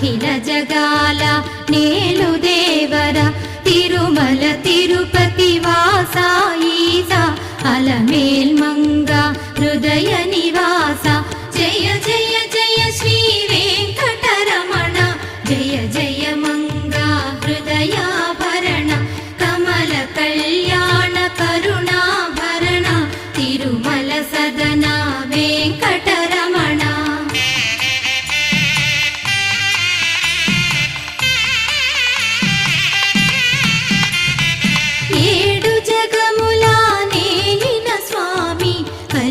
అఖిల జగాల నేలు దేవర తిరుమల తిరుపతి వాసా ఈసా అలమేల్ మంగ